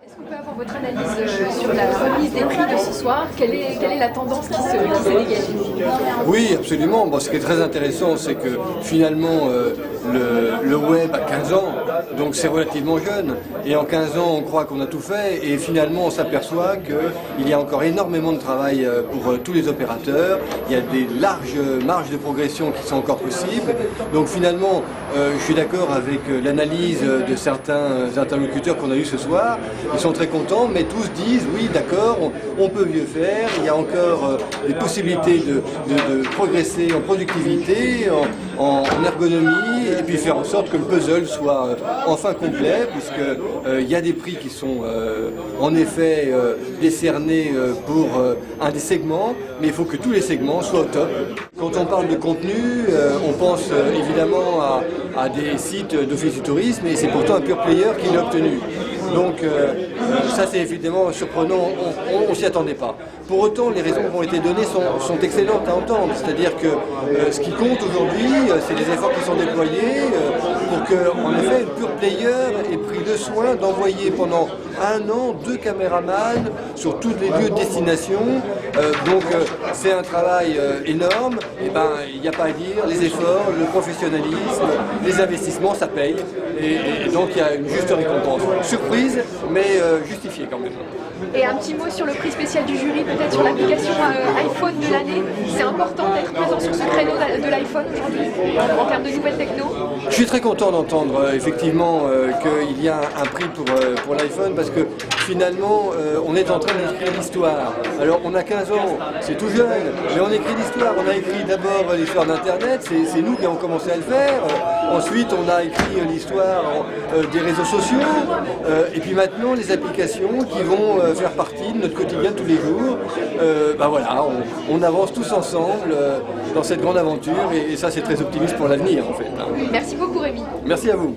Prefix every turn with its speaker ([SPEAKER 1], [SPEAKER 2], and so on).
[SPEAKER 1] Est-ce qu'on peut avoir votre analyse sur la remise des prix de ce soir? Quelle est la tendance qui s'est dégagée?
[SPEAKER 2] Oui, absolument. Bon, ce qui est très intéressant, c'est que finalement, le web a 15 ans, donc c'est relativement jeune. Et en 15 ans, on croit qu'on a tout fait, et finalement, on s'aperçoit qu'il y a encore énormément de travail pour tous les opérateurs. Il y a des larges marges de progression qui sont encore possibles. Donc finalement, je suis d'accord avec l'analyse de certains interlocuteurs qu'on a eu ce soir. Ils sont très contents, mais tous disent, oui, d'accord, on peut mieux faire. Il y a encore des possibilités de progresser en productivité, en ergonomie, et puis faire en sorte que le puzzle soit enfin complet, puisqu'il y a des prix qui sont en effet décernés pour un des segments, mais il faut que tous les segments soient au top. Quand on parle de contenu, on pense évidemment à des sites d'office du tourisme, et c'est pourtant un pure player qui l'a obtenu. Donc ça c'est évidemment surprenant, on ne s'y attendait pas. Pour autant, les raisons qui ont été données sont excellentes à entendre, c'est-à-dire que ce qui compte aujourd'hui, c'est les efforts qui sont déployés pour que, en effet, le pure player ait pris le soin d'envoyer pendant un an 2 caméramans sur tous les lieux de destination. Donc c'est un travail énorme, et ben il n'y a pas à dire, les efforts, le professionnalisme, les investissements, ça paye, et donc il y a une juste récompense. Surprise, mais justifiée quand même.
[SPEAKER 1] Et un petit mot sur le prix spécial du jury, peut-être sur l'application iPhone de l'année. C'est important d'être présent sur ce créneau de l'iPhone aujourd'hui, en termes de nouvelles techno.
[SPEAKER 2] Je suis très content d'entendre effectivement qu'il y a un prix pour l'iPhone, parce que finalement on est en train d'écrire l'histoire. Alors on a 15 ans, c'est tout jeune, mais on écrit l'histoire. On a écrit d'abord l'histoire d'Internet, c'est nous qui avons commencé à le faire. Ensuite on a écrit l'histoire des réseaux sociaux, et puis maintenant les applications qui vont faire partie de notre quotidien tous les jours. Ben voilà, on avance tous ensemble dans cette grande aventure, et ça c'est très optimiste pour l'avenir en fait.
[SPEAKER 1] Merci beaucoup Rémi.
[SPEAKER 2] Merci à vous.